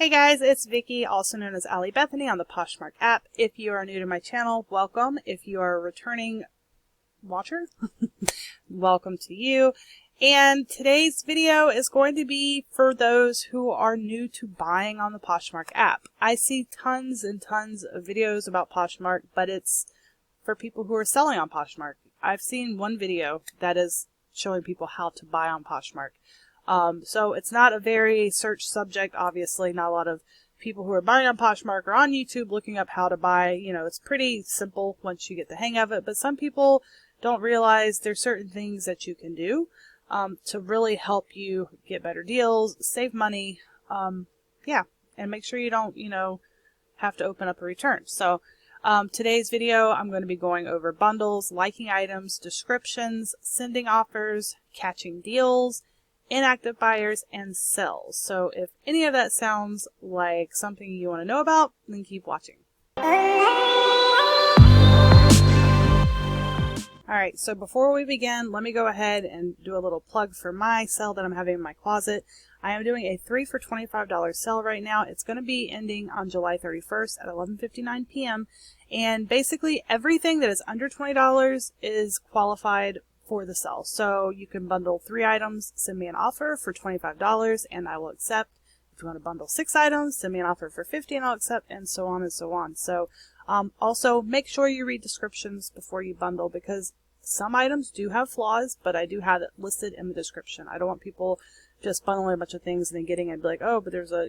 Hey guys, it's Vicky, also known as Ali Bethany on the Poshmark app. If you are new to my channel, welcome. If you are a returning watcher, welcome to you. And today's video is going to be for those who are new to buying on the Poshmark app. I see tons and tons of videos about Poshmark, but it's for people who are selling on Poshmark. I've seen one video that is showing people how to buy on Poshmark. So it's not a very search subject, obviously. Not a lot of people who are buying on Poshmark are on YouTube looking up how to buy. You know, it's pretty simple once you get the hang of it, but some people don't realize there's certain things that you can do to really help you get better deals, save money, yeah, and make sure you don't, have to open up a return. So today's video, I'm going to be going over bundles, liking items, descriptions, sending offers, catching deals, inactive buyers, and sells. So if any of that sounds like something you want to know about, then keep watching. Alright, so before we begin, let me go ahead and do a little plug for my sale that I'm having in my closet. I am doing a 3 for $25 sale right now. It's going to be ending on July 31st at 11:59 p.m. And basically everything that is under $20 is qualified for the sale. So you can bundle 3 items, send me an offer for $25 and I will accept. If you want to bundle 6 items, send me an offer for $50 and I'll accept, and so on and so on. So also make sure you read descriptions before you bundle, because some items do have flaws, but I do have it listed in the description. I don't want people just bundling a bunch of things and then getting it and be like, oh, but there's a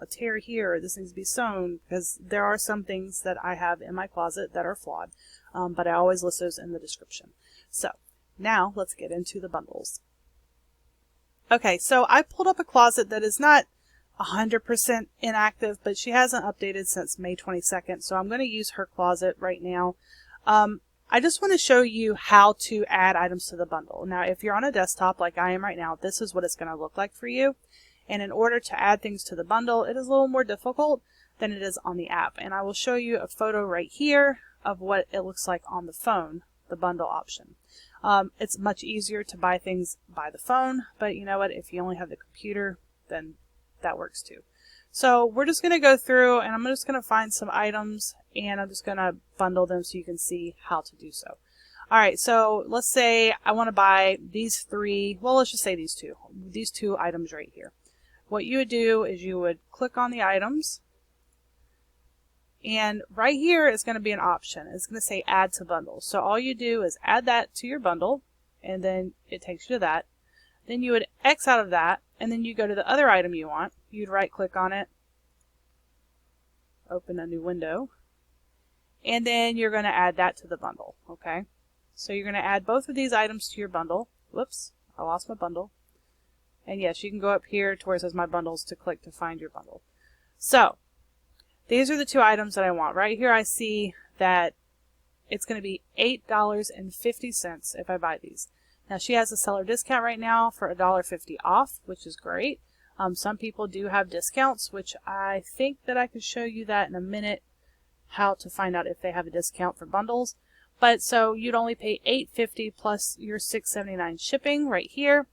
tear here, or this needs to be sewn, because there are some things that I have in my closet that are flawed, but I always list those in the description. So now let's get into the bundles. Okay, so I pulled up a closet that is not 100% inactive, but she hasn't updated since May 22nd, so I'm going to use her closet right now. I just want to show you how to add items to the bundle. Now, if you're on a desktop like I am right now, this is what it's going to look like for you. And in order to add things to the bundle, it is a little more difficult than it is on the app. And I will show you a photo right here of what it looks like on the phone, the bundle option. It's much easier to buy things by the phone, but you know what? If you only have the computer, then that works too. So we're just going to go through, and I'm just going to find some items, and I'm just going to bundle them so you can see how to do so. Alright, so let's say I want to buy these 3, well, let's just say these two items right here. What you would do is you would click on the items, and right here is going to be an option. It's going to say add to bundle. So all you do is add that to your bundle, and then it takes you to that. Then you would X out of that, and then you go to the other item you want. You'd right click on it, open a new window, and then you're going to add that to the bundle. Okay, so you're going to add both of these items to your bundle. Whoops, I lost my bundle. And yes, you can go up here to where it says my bundles to click to find your bundle. So these are the 2 items that I want. Right here I see that it's going to be $8.50 if I buy these. Now she has a seller discount right now for $1.50 off, which is great. Some people do have discounts, which I think that I could show you that in a minute, how to find out if they have a discount for bundles. But so you'd only pay $8.50 plus your $6.79 shipping right here.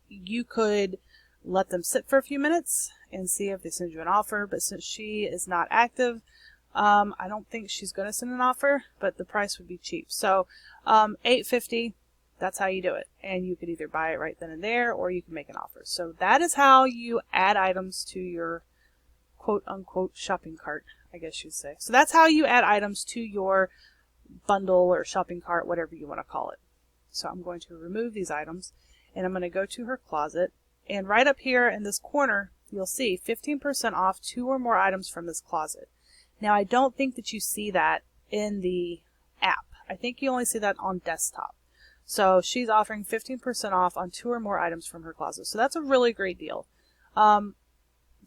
You could let them sit for a few minutes and see if they send you an offer, but since she is not active, I don't think she's going to send an offer, but the price would be cheap. So $8.50, that's how you do it. And you could either buy it right then and there, or you can make an offer. So that is how you add items to your quote-unquote shopping cart, I guess you'd say. So that's how you add items to your bundle or shopping cart, whatever you want to call it. So I'm going to remove these items, and I'm going to go to her closet. And right up here in this corner, you'll see 15% off 2 or more items from this closet. Now, I don't think that you see that in the app. I think you only see that on desktop. So she's offering 15% off on 2 or more items from her closet. So that's a really great deal.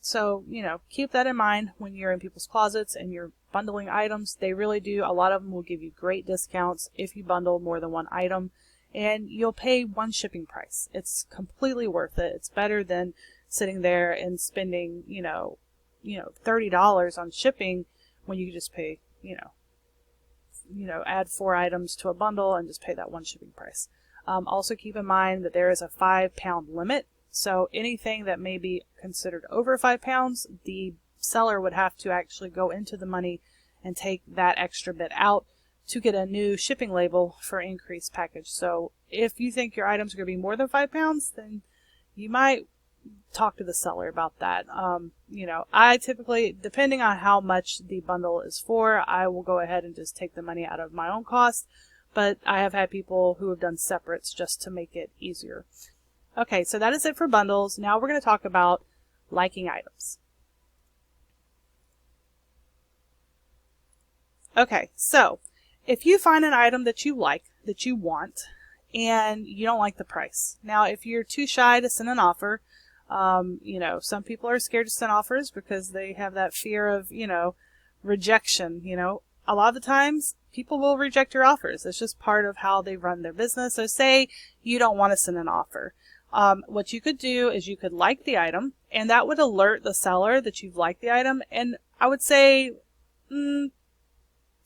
So, keep that in mind when you're in people's closets and you're bundling items. They really do. A lot of them will give you great discounts if you bundle more than 1 item. And you'll pay 1 shipping price. It's completely worth it. It's better than sitting there and spending, $30 on shipping when you can just pay, add 4 items to a bundle and just pay that 1 shipping price. Also keep in mind that there is a £5 limit. So anything that may be considered over 5 pounds, the seller would have to actually go into the money and take that extra bit out to get a new shipping label for increased package. So if you think your items are going to be more than 5 pounds, then you might talk to the seller about that. You know, I typically, depending on how much the bundle is for, I will go ahead and just take the money out of my own cost. But I have had people who have done separates just to make it easier. Okay, so that is it for bundles. Now we're going to talk about liking items. Okay, so if you find an item that you like, that you want, and you don't like the price. Now, if you're too shy to send an offer, you know, some people are scared to send offers because they have that fear of, you know, rejection. You know, a lot of the times people will reject your offers. It's just part of how they run their business. So say you don't want to send an offer. What you could do is you could like the item, and that would alert the seller that you've liked the item. And I would say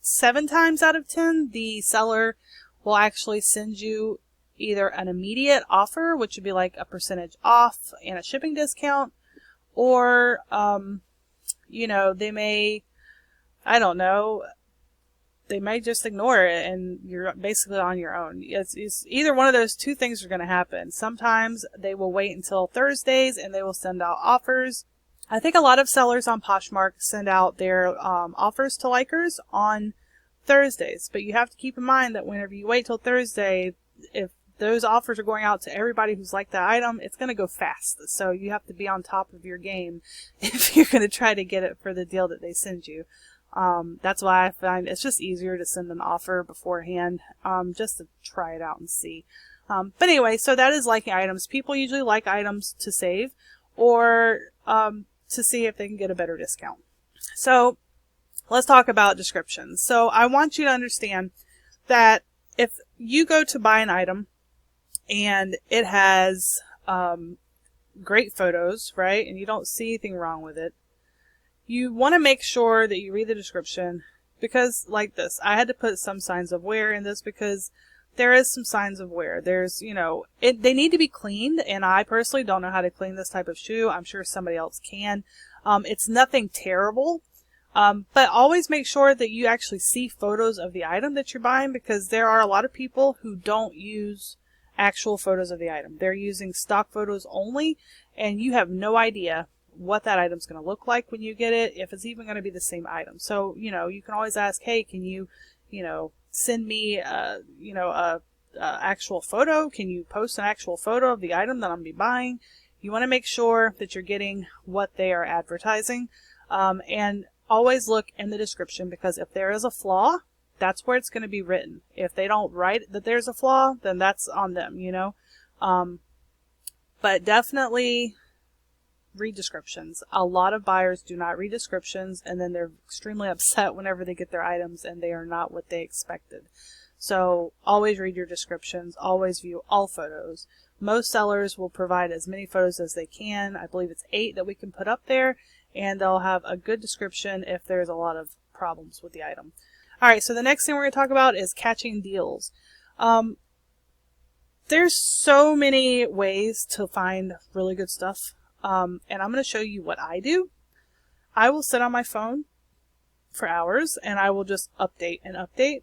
7 times out of 10, the seller will actually send you either an immediate offer, which would be like a percentage off and a shipping discount, or, you know, they may, I don't know, they may just ignore it and you're basically on your own. It's either one of those two things are going to happen. Sometimes they will wait until Thursdays and they will send out offers. I think a lot of sellers on Poshmark send out their offers to likers on Thursdays, but you have to keep in mind that whenever you wait till Thursday, if those offers are going out to everybody who's liked that item, it's going to go fast. So you have to be on top of your game if you're going to try to get it for the deal that they send you. That's why I find it's just easier to send an offer beforehand, just to try it out and see. But anyway, so that is liking items. People usually like items to save or to see if they can get a better discount. So let's talk about descriptions. So I want you to understand that if you go to buy an item and it has great photos, right, and you don't see anything wrong with it, you want to make sure that you read the description, because like this, I had to put some signs of wear in this because there is some signs of wear. There's, you know, they need to be cleaned, and I personally don't know how to clean this type of shoe. I'm sure somebody else can. It's nothing terrible, but always make sure that you actually see photos of the item that you're buying, because there are a lot of people who don't use actual photos of the item. They're using stock photos only, and you have no idea what that item's going to look like when you get it, if it's even going to be the same item. So, you know, you can always ask, hey, can you, you know, send me, you know, a actual photo? Can you post an actual photo of the item that I'm going to be buying? You want to make sure that you're getting what they are advertising, and always look in the description, because if there is a flaw, that's where it's going to be written. If they don't write that there's a flaw, then that's on them, you know. But definitely read descriptions. A lot of buyers do not read descriptions, and then they're extremely upset whenever they get their items and they are not what they expected. So always read your descriptions. Always view all photos. Most sellers will provide as many photos as they can. I believe it's 8 that we can put up there, and they'll have a good description if there's a lot of problems with the item. Alright, so the next thing we're going to talk about is catching deals. There's so many ways to find really good stuff. And I'm going to show you what I do. I will sit on my phone for hours and I will just update and update.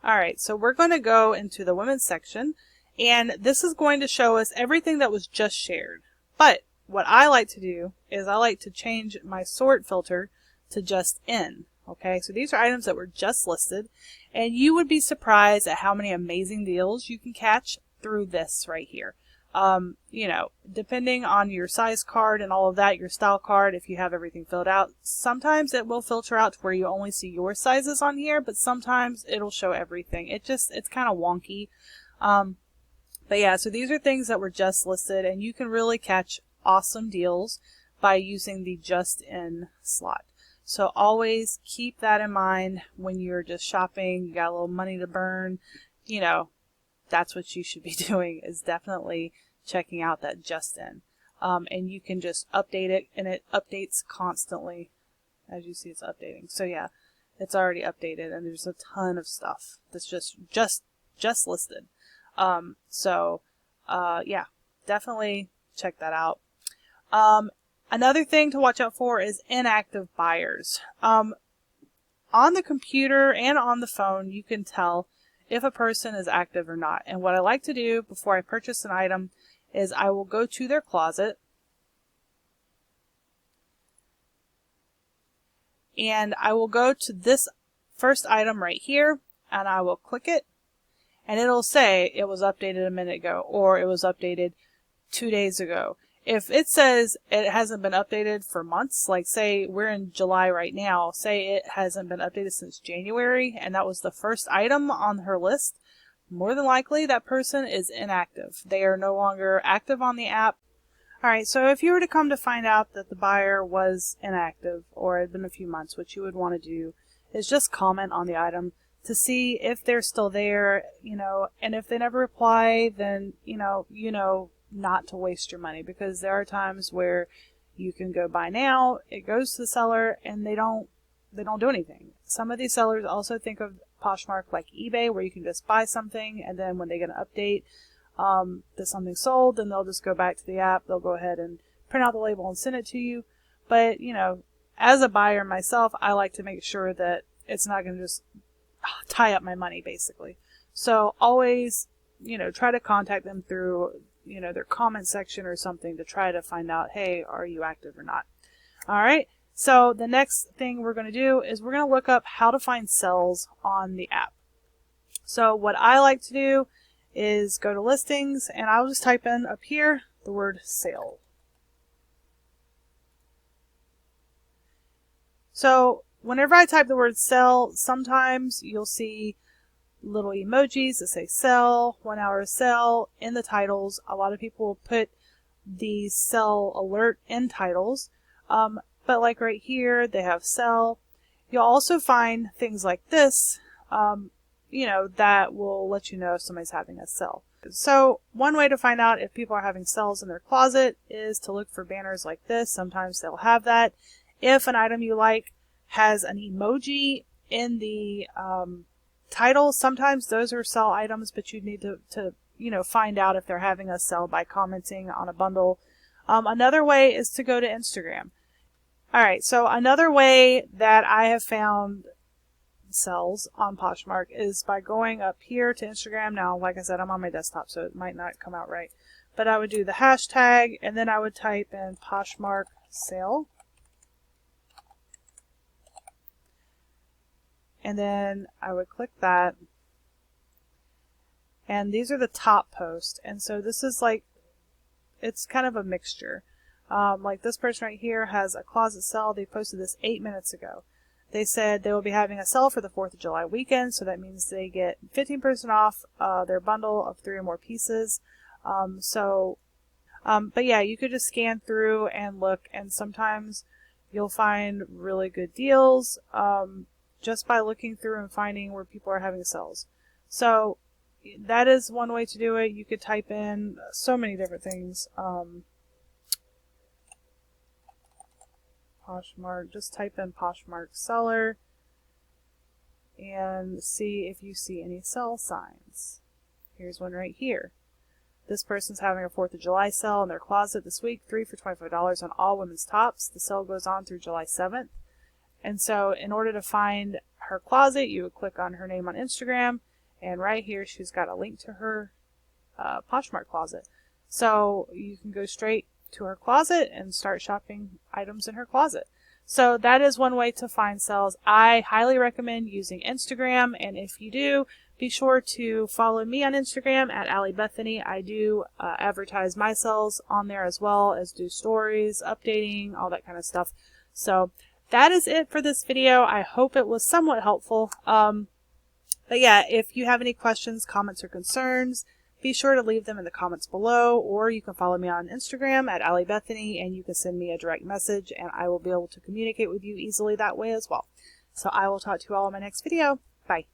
Alright, so we're going to go into the women's section, and this is going to show us everything that was just shared. But what I like to do is I like to change my sort filter to just in. Okay, so these are items that were just listed, and you would be surprised at how many amazing deals you can catch through this right here. You know, depending on your size card and all of that, your style card, if you have everything filled out, sometimes it will filter out to where you only see your sizes on here, but sometimes it'll show everything. It's kind of wonky. But yeah, so these are things that were just listed, and you can really catch awesome deals by using the just in slot. So always keep that in mind when you're just shopping, you got a little money to burn, you know, that's what you should be doing, is definitely checking out that just in. And you can just update it, and it updates constantly. As you see, it's updating. So yeah, it's already updated, and there's a ton of stuff that's just listed. Yeah, definitely check that out. Another thing to watch out for is inactive buyers. On the computer and on the phone, you can tell if a person is active or not. And what I like to do before I purchase an item is I will go to their closet and I will go to this first item right here and I will click it and it'll say it was updated a minute ago or it was updated 2 days ago. If it says it hasn't been updated for months, like say we're in July right now, say it hasn't been updated since January and that was the first item on her list, more than likely that person is inactive. They are no longer active on the app. Alright, so if you were to come to find out that the buyer was inactive or had been a few months, what you would want to do is just comment on the item to see if they're still there, and if they never reply, then, not to waste your money, because there are times where you can go buy now, it goes to the seller, and they don't do anything. Some of these sellers also think of Poshmark like eBay, where you can just buy something, and then when they get an update that something's sold, then they'll just go back to the app, they'll go ahead and print out the label and send it to you. But, as a buyer myself, I like to make sure that it's not going to just tie up my money, basically. So always, try to contact them through their comment section or something to try to find out, hey, are you active or not? Alright, so the next thing we're going to do is we're going to look up how to find sales on the app. So what I like to do is go to listings and I'll just type in up here the word sale. So whenever I type the word sell, sometimes you'll see little emojis that say sell, 1 hour sell in the titles. A lot of people will put the sell alert in titles, but like right here they have sell. You'll also find things like this, that will let you know if somebody's having a sell. So one way to find out if people are having sales in their closet is to look for banners like this. Sometimes they'll have that. If an item you like has an emoji in the title, sometimes those are sell items, but you need to find out if they're having a sell by commenting on a bundle. Another way is to go to Instagram. Alright, so another way that I have found sells on Poshmark is by going up here to Instagram. Now, like I said, I'm on my desktop, so it might not come out right. But I would do the hashtag, and then I would type in Poshmark sale. And then I would click that. And these are the top posts. And so this is like, it's kind of a mixture. Like this person right here has a closet sale. They posted this 8 minutes ago. They said they will be having a sale for the 4th of July weekend. So that means they get 15% off their bundle of 3 or more pieces. But yeah, you could just scan through and look. And sometimes you'll find really good deals. Just by looking through and finding where people are having sales. So that is one way to do it. You could type in so many different things. Poshmark, just type in Poshmark seller and see if you see any sell signs. Here's one right here. This person's having a 4th of July sale in their closet this week, 3 for $25 on all women's tops. The sale goes on through July 7th. And so in order to find her closet, you would click on her name on Instagram, and right here she's got a link to her Poshmark closet. So you can go straight to her closet and start shopping items in her closet. So that is one way to find sales. I highly recommend using Instagram, and if you do, be sure to follow me on Instagram at Allie Bethany. I do advertise my sales on there as well as do stories, updating, all that kind of stuff. So that is it for this video. I hope it was somewhat helpful. But yeah, if you have any questions, comments, or concerns, be sure to leave them in the comments below, or you can follow me on Instagram at Allie Bethany, and you can send me a direct message, and I will be able to communicate with you easily that way as well. So I will talk to you all in my next video. Bye.